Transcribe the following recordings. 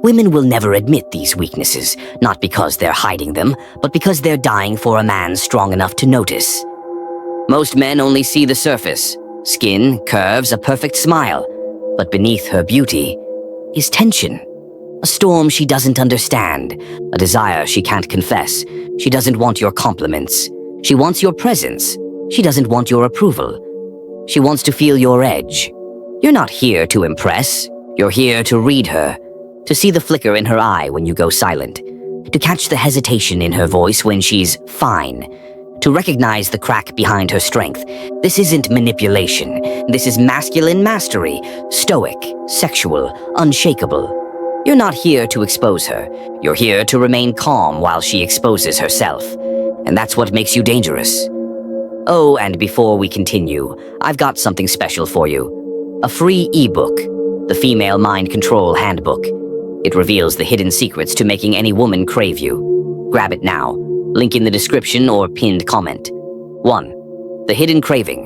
Women will never admit these weaknesses, not because they're hiding them, but because they're dying for a man strong enough to notice. Most men only see the surface: skin, curves, a perfect smile. But beneath her beauty is tension. A storm she doesn't understand, a desire she can't confess. She doesn't want your compliments. She wants your presence. She doesn't want your approval. She wants to feel your edge. You're not here to impress. You're here to read her, to see the flicker in her eye when you go silent, to catch the hesitation in her voice when she's fine, to recognize the crack behind her strength. This isn't manipulation. This is masculine mastery, stoic, sexual, unshakable. You're not here to expose her. You're here to remain calm while she exposes herself. And that's what makes you dangerous. Oh, and before we continue, I've got something special for you. A free ebook, the Female Mind Control Handbook. It reveals the hidden secrets to making any woman crave you. Grab it now. Link in the description or pinned comment. 1. The hidden craving.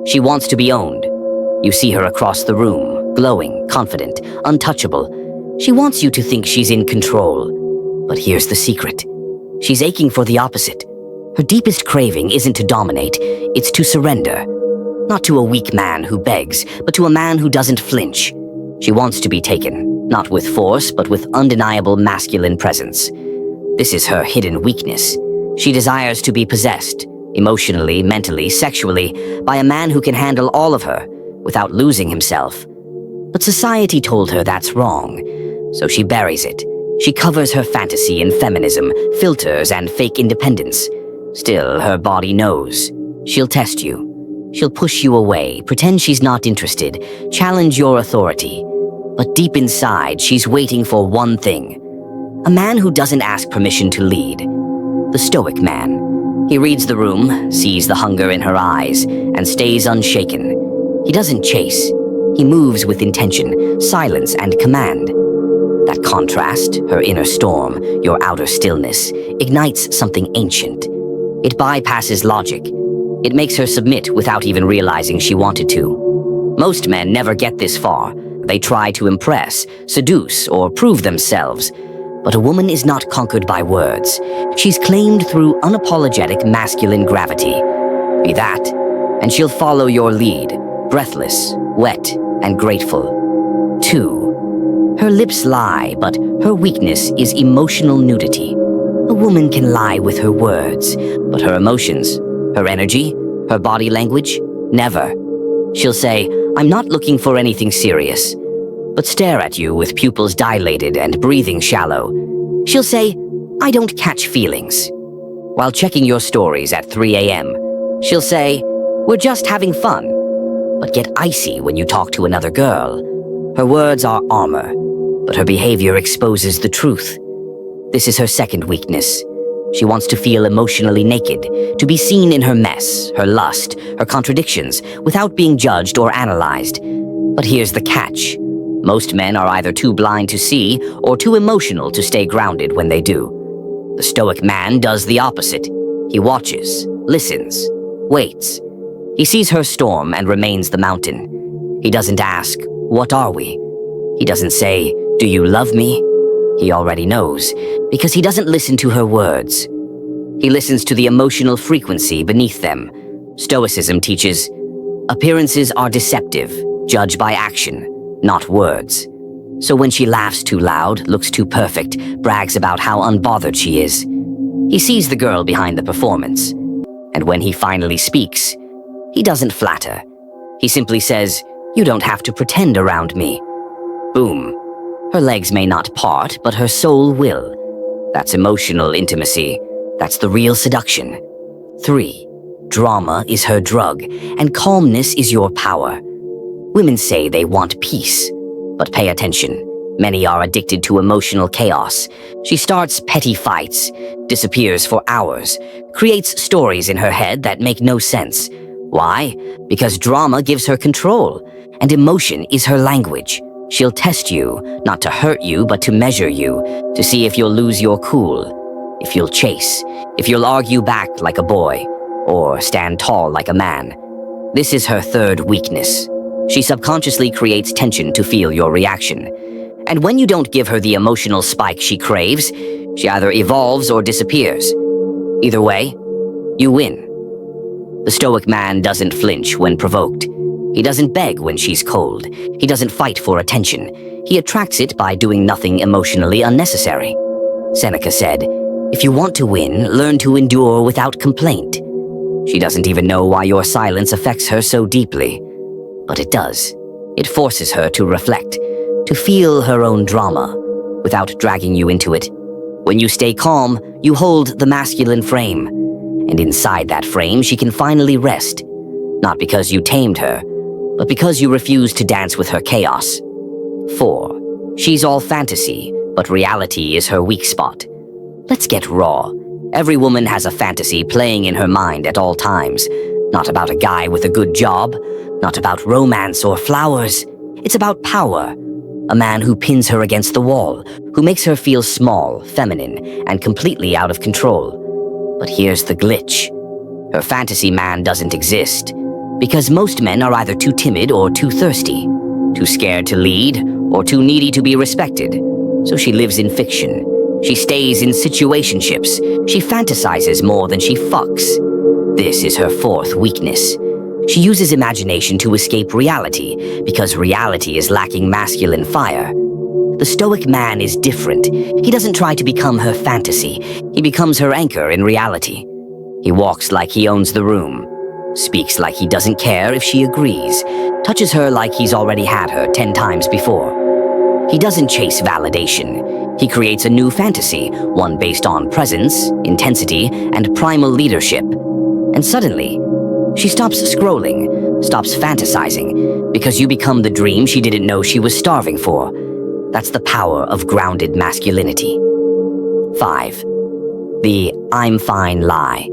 She wants to be owned. You see her across the room, glowing, confident, untouchable. She wants you to think she's in control. But here's the secret. She's aching for the opposite. Her deepest craving isn't to dominate, it's to surrender. Not to a weak man who begs, but to a man who doesn't flinch. She wants to be taken, not with force, but with undeniable masculine presence. This is her hidden weakness. She desires to be possessed, emotionally, mentally, sexually, by a man who can handle all of her, without losing himself. But society told her that's wrong, so she buries it. She covers her fantasy in feminism, filters, and fake independence. Still, her body knows. She'll test you. She'll push you away, pretend she's not interested, challenge your authority. But deep inside, she's waiting for one thing. A man who doesn't ask permission to lead. The stoic man. He reads the room, sees the hunger in her eyes, and stays unshaken. He doesn't chase. He moves with intention, silence, and command. That contrast, her inner storm, your outer stillness, ignites something ancient. It bypasses logic. It makes her submit without even realizing she wanted to. Most men never get this far. They try to impress, seduce, or prove themselves. But a woman is not conquered by words. She's claimed through unapologetic masculine gravity. Be that, and she'll follow your lead, breathless, wet, and grateful. 2. Her lips lie, but her weakness is emotional nudity. A woman can lie with her words, but her emotions, her energy, her body language, never. She'll say, "I'm not looking for anything serious," but stare at you with pupils dilated and breathing shallow. She'll say, "I don't catch feelings." While checking your stories at 3 a.m., she'll say, "We're just having fun," but get icy when you talk to another girl. Her words are armor, but her behavior exposes the truth. This is her second weakness. She wants to feel emotionally naked, to be seen in her mess, her lust, her contradictions, without being judged or analyzed. But here's the catch. Most men are either too blind to see or too emotional to stay grounded when they do. The stoic man does the opposite. He watches, listens, waits. He sees her storm and remains the mountain. He doesn't ask, "What are we?" He doesn't say, "Do you love me?" He already knows, because he doesn't listen to her words. He listens to the emotional frequency beneath them. Stoicism teaches, appearances are deceptive, judged by action, not words. So when she laughs too loud, looks too perfect, brags about how unbothered she is, he sees the girl behind the performance. And when he finally speaks, he doesn't flatter. He simply says, "You don't have to pretend around me." Boom. Her legs may not part, but her soul will. That's emotional intimacy. That's the real seduction. 3. Drama is her drug, and calmness is your power. Women say they want peace, but pay attention. Many are addicted to emotional chaos. She starts petty fights, disappears for hours, creates stories in her head that make no sense. Why? Because drama gives her control, and emotion is her language. She'll test you, not to hurt you, but to measure you, to see if you'll lose your cool, if you'll chase, if you'll argue back like a boy, or stand tall like a man. This is her third weakness. She subconsciously creates tension to feel your reaction. And when you don't give her the emotional spike she craves, she either evolves or disappears. Either way, you win. The Stoic man doesn't flinch when provoked. He doesn't beg when she's cold. He doesn't fight for attention. He attracts it by doing nothing emotionally unnecessary. Seneca said, "If you want to win, learn to endure without complaint." She doesn't even know why your silence affects her so deeply. But it does. It forces her to reflect, to feel her own drama, without dragging you into it. When you stay calm, you hold the masculine frame. And inside that frame, she can finally rest. Not because you tamed her, but because you refuse to dance with her chaos. 4. She's all fantasy, but reality is her weak spot. Let's get raw. Every woman has a fantasy playing in her mind at all times. Not about a guy with a good job, not about romance or flowers. It's about power. A man who pins her against the wall, who makes her feel small, feminine, and completely out of control. But here's the glitch. Her fantasy man doesn't exist. Because most men are either too timid or too thirsty, too scared to lead, or too needy to be respected. So she lives in fiction. She stays in situationships. She fantasizes more than she fucks. This is her 4th weakness. She uses imagination to escape reality, because reality is lacking masculine fire. The Stoic man is different. He doesn't try to become her fantasy. He becomes her anchor in reality. He walks like he owns the room, speaks like he doesn't care if she agrees, touches her like he's already had her 10 times before. He doesn't chase validation. He creates a new fantasy, one based on presence, intensity, and primal leadership. And suddenly, she stops scrolling, stops fantasizing, because you become the dream she didn't know she was starving for. That's the power of grounded masculinity. 5. The "I'm fine" lie.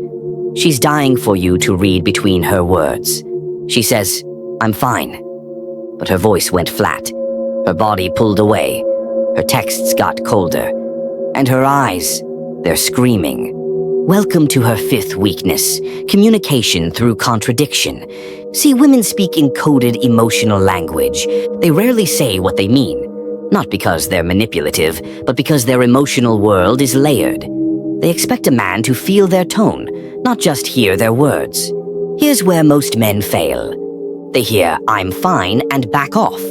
She's dying for you to read between her words. She says, "I'm fine." But her voice went flat. Her body pulled away. Her texts got colder. And her eyes, they're screaming. Welcome to her 5th weakness, communication through contradiction. See, women speak in coded emotional language. They rarely say what they mean. Not because they're manipulative, but because their emotional world is layered. They expect a man to feel their tone, not just hear their words. Here's where most men fail. They hear "I'm fine" and back off.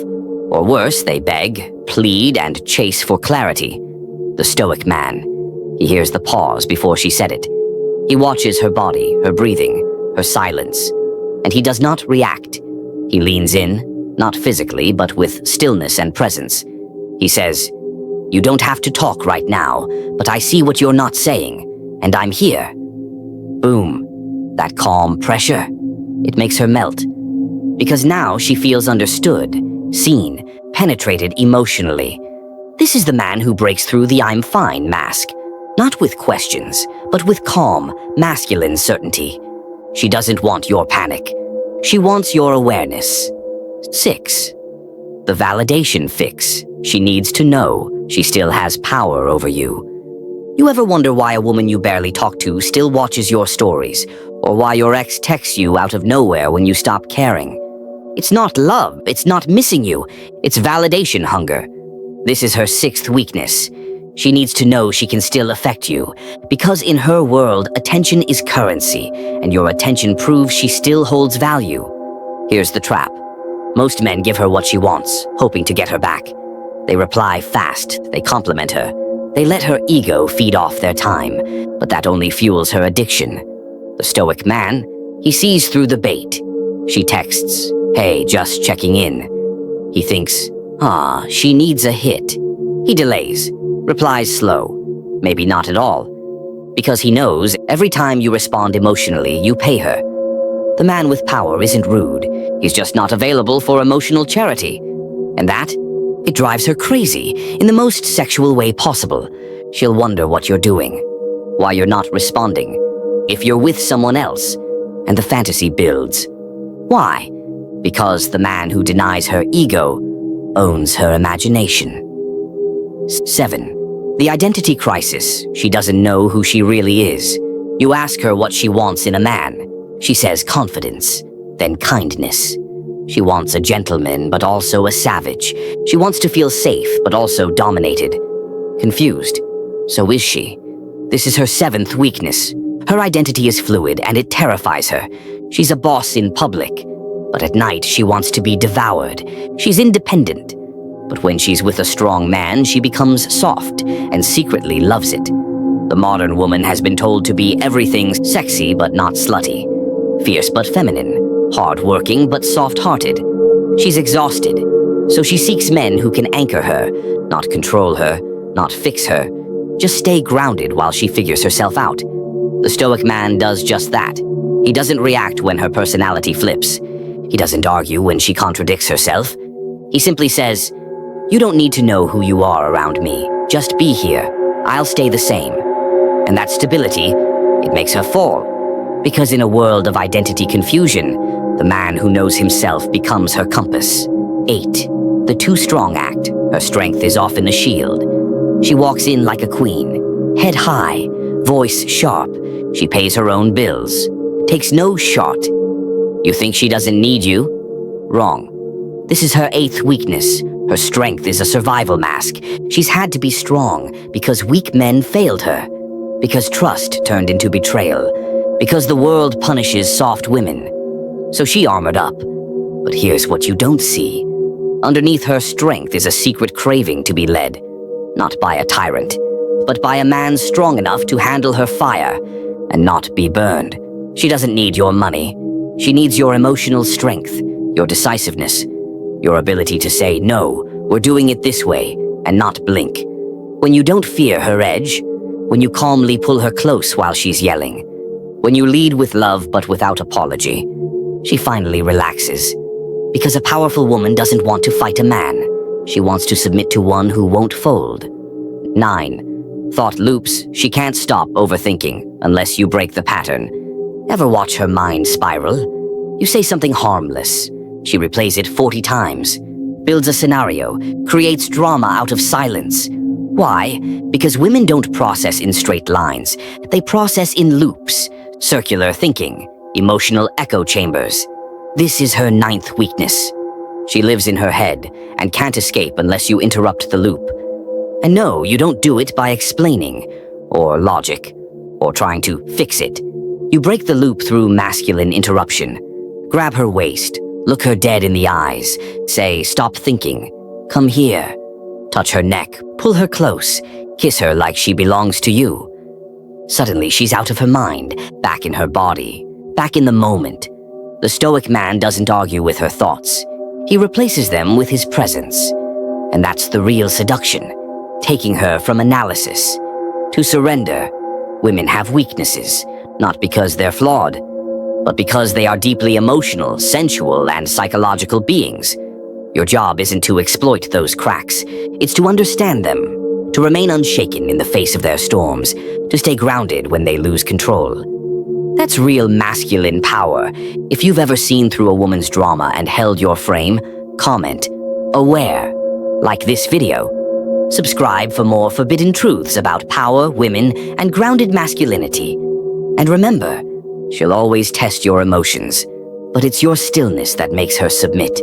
Or worse, they beg, plead, and chase for clarity. The Stoic man, he hears the pause before she said it. He watches her body, her breathing, her silence. And he does not react. He leans in, not physically, but with stillness and presence. He says, "You don't have to talk right now, but I see what you're not saying, and I'm here." Boom. That calm pressure. It makes her melt. Because now she feels understood, seen, penetrated emotionally. This is the man who breaks through the "I'm fine" mask. Not with questions, but with calm, masculine certainty. She doesn't want your panic. She wants your awareness. 6. The validation fix. She needs to know she still has power over you. You ever wonder why a woman you barely talk to still watches your stories, or why your ex texts you out of nowhere when you stop caring? It's not love, it's not missing you, it's validation hunger. This is her 6th weakness. She needs to know she can still affect you, because in her world, attention is currency, and your attention proves she still holds value. Here's the trap. Most men give her what she wants, hoping to get her back. They reply fast, they compliment her. They let her ego feed off their time, but that only fuels her addiction. The Stoic man, he sees through the bait. She texts, "Hey, just checking in." He thinks, she needs a hit. He delays, replies slow, maybe not at all, because he knows every time you respond emotionally, you pay her. The man with power isn't rude, he's just not available for emotional charity. And that, it drives her crazy, in the most sexual way possible. She'll wonder what you're doing, why you're not responding, if you're with someone else, and the fantasy builds. Why? Because the man who denies her ego owns her imagination. 7. The identity crisis. She doesn't know who she really is. You ask her what she wants in a man. She says confidence, then kindness. She wants a gentleman, but also a savage. She wants to feel safe, but also dominated. Confused. So is she. This is her 7th weakness. Her identity is fluid, and it terrifies her. She's a boss in public, but at night she wants to be devoured. She's independent, but when she's with a strong man, she becomes soft and secretly loves it. The modern woman has been told to be everything sexy but not slutty, fierce but feminine, hard-working but soft-hearted. She's exhausted, so she seeks men who can anchor her, not control her, not fix her. Just stay grounded while she figures herself out. The Stoic man does just that. He doesn't react when her personality flips. He doesn't argue when she contradicts herself. He simply says, "You don't need to know who you are around me. Just be here. I'll stay the same." And that stability, it makes her fall. Because in a world of identity confusion, the man who knows himself becomes her compass. 8. The too strong act. Her strength is often a shield. She walks in like a queen, head high, voice sharp. She pays her own bills, takes no shot. You think she doesn't need you? Wrong. This is her 8th weakness. Her strength is a survival mask. She's had to be strong because weak men failed her, because trust turned into betrayal, because the world punishes soft women. So she armored up. But here's what you don't see. Underneath her strength is a secret craving to be led, not by a tyrant, but by a man strong enough to handle her fire and not be burned. She doesn't need your money. She needs your emotional strength, your decisiveness, your ability to say, "No, we're doing it this way," and not blink. When you don't fear her edge, when you calmly pull her close while she's yelling, when you lead with love but without apology, she finally relaxes. Because a powerful woman doesn't want to fight a man. She wants to submit to one who won't fold. 9. Thought loops. She can't stop overthinking unless you break the pattern. Ever watch her mind spiral? You say something harmless. She replays it 40 times, builds a scenario, creates drama out of silence. Why? Because women don't process in straight lines. They process in loops, circular thinking, emotional echo chambers. This is her 9th weakness. She lives in her head and can't escape unless you interrupt the loop. And no, you don't do it by explaining, or logic, or trying to fix it. You break the loop through masculine interruption. Grab her waist, look her dead in the eyes, say, "Stop thinking, come here." Touch her neck, pull her close, kiss her like she belongs to you. Suddenly she's out of her mind, back in her body, back in the moment. The Stoic man doesn't argue with her thoughts. He replaces them with his presence. And that's the real seduction, taking her from analysis to surrender. Women have weaknesses, not because they're flawed, but because they are deeply emotional, sensual, and psychological beings. Your job isn't to exploit those cracks. It's to understand them, to remain unshaken in the face of their storms, to stay grounded when they lose control. That's real masculine power. If you've ever seen through a woman's drama and held your frame, comment, "Aware," like this video. Subscribe for more forbidden truths about power, women, and grounded masculinity. And remember, she'll always test your emotions, but it's your stillness that makes her submit.